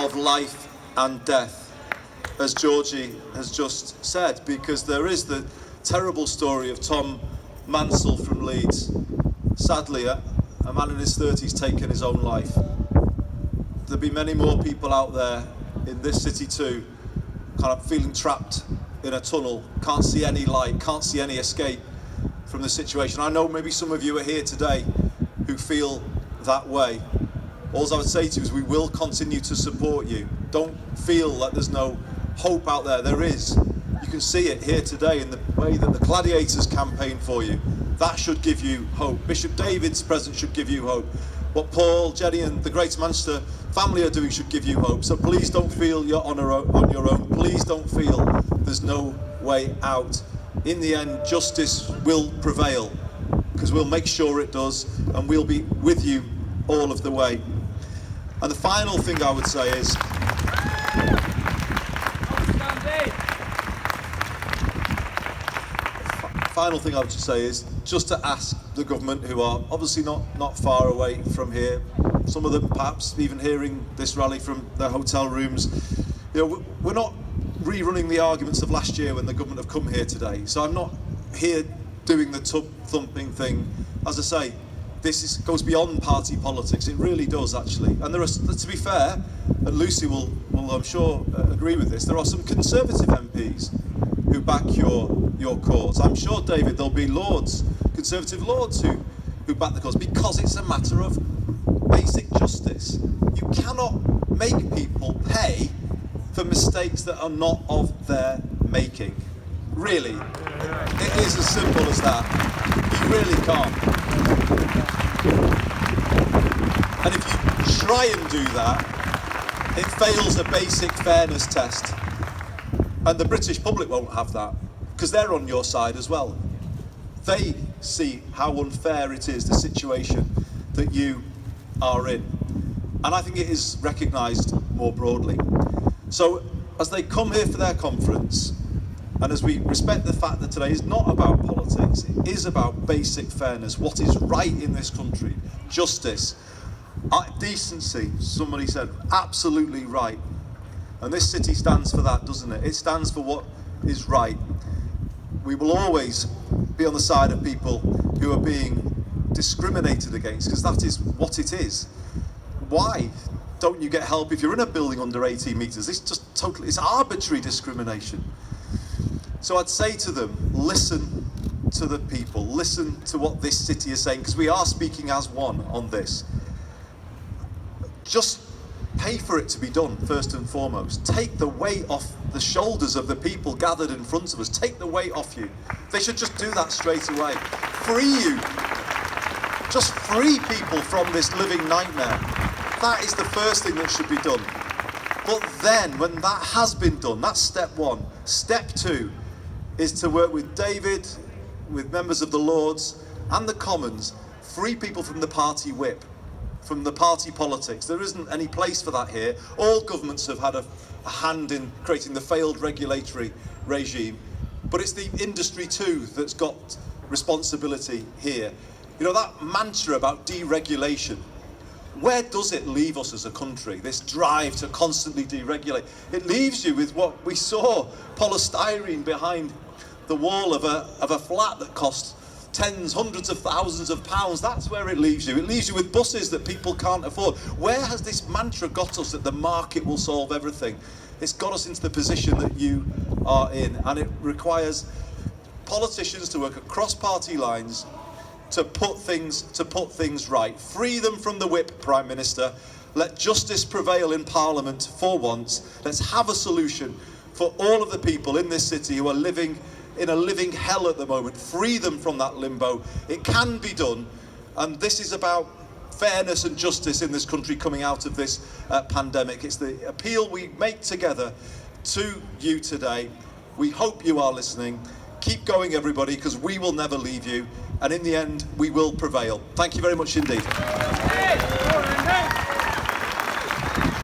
of life and death, as Georgie has just said, because there is the terrible story of Tom Mansell from Leeds. Sadly, a man in his 30s taken his own life. There'll be many more people out there in this city too, kind of feeling trapped in a tunnel, can't see any light, can't see any escape from the situation. I know maybe some of you are here today who feel that way. All I would say to you is we will continue to support you. Don't feel that there's no hope out there. There is. You can see it here today in the way that the Gladiators campaign for you. That should give you hope. Bishop David's presence should give you hope. What Paul, Jenny and the Greater Manchester family are doing should give you hope. So please don't feel you're on your own. Please don't feel there's no way out. In the end, justice will prevail, because we'll make sure it does, and we'll be with you all of the way. And the final thing I would say is, just to ask the government, who are obviously not far away from here, some of them perhaps even hearing this rally from their hotel rooms, we're not rerunning the arguments of last year when the government have come here today. So I'm not here doing the tub thumping thing. As I say, this goes beyond party politics. It really does, actually. And there are, to be fair, and Lucy will I'm sure agree with this, there are some Conservative MPs who back your cause. I'm sure, David, there'll be lords, Conservative lords who back the cause, because it's a matter of basic justice. You cannot make people pay for mistakes that are not of their making. Really. It is as simple as that. You really can't. And if you try and do that, it fails a basic fairness test. And the British public won't have that, because they're on your side as well. They see how unfair it is, the situation that you are in. And I think it is recognised more broadly. So as they come here for their conference, and as we respect the fact that today is not about politics, it is about basic fairness, what is right in this country, justice, decency, somebody said, absolutely right. And this city stands for that, doesn't it? It stands for what is right. We will always be on the side of people who are being discriminated against, because that is what it is. Why don't you get help if you're in a building under 18 metres? It's just totally, it's arbitrary discrimination. So I'd say to them, listen to the people, listen to what this city is saying, because we are speaking as one on this. Just pay for it to be done, first and foremost. Take the weight off the shoulders of the people gathered in front of us. Take the weight off you. They should just do that straight away. Free you. Just free people from this living nightmare. That is the first thing that should be done. But then, when that has been done, that's step one. Step two is to work with David, with members of the Lords and the Commons, free people from the party whip, from the party politics. There isn't any place for that here. All governments have had a hand in creating the failed regulatory regime, but it's the industry too that's got responsibility here. You know, that mantra about deregulation, where does it leave us as a country, this drive to constantly deregulate? It leaves you with what we saw, polystyrene behind the wall of a flat that cost tens, hundreds of thousands of pounds. That's where it leaves you. It leaves you with buses that people can't afford. Where has this mantra got us that the market will solve everything? It's got us into the position that you are in, and it requires politicians to work across party lines to put things right. Free them from the whip, Prime Minister. Let justice prevail in Parliament for once. Let's have a solution for all of the people in this city who are living in a living hell at the moment. Free them from that limbo. It can be done, and this is about fairness and justice in this country coming out of this pandemic. It's the appeal we make together to you today. We hope you are listening. Keep going, everybody, because we will never leave you, and in the end, we will prevail. Thank you very much indeed.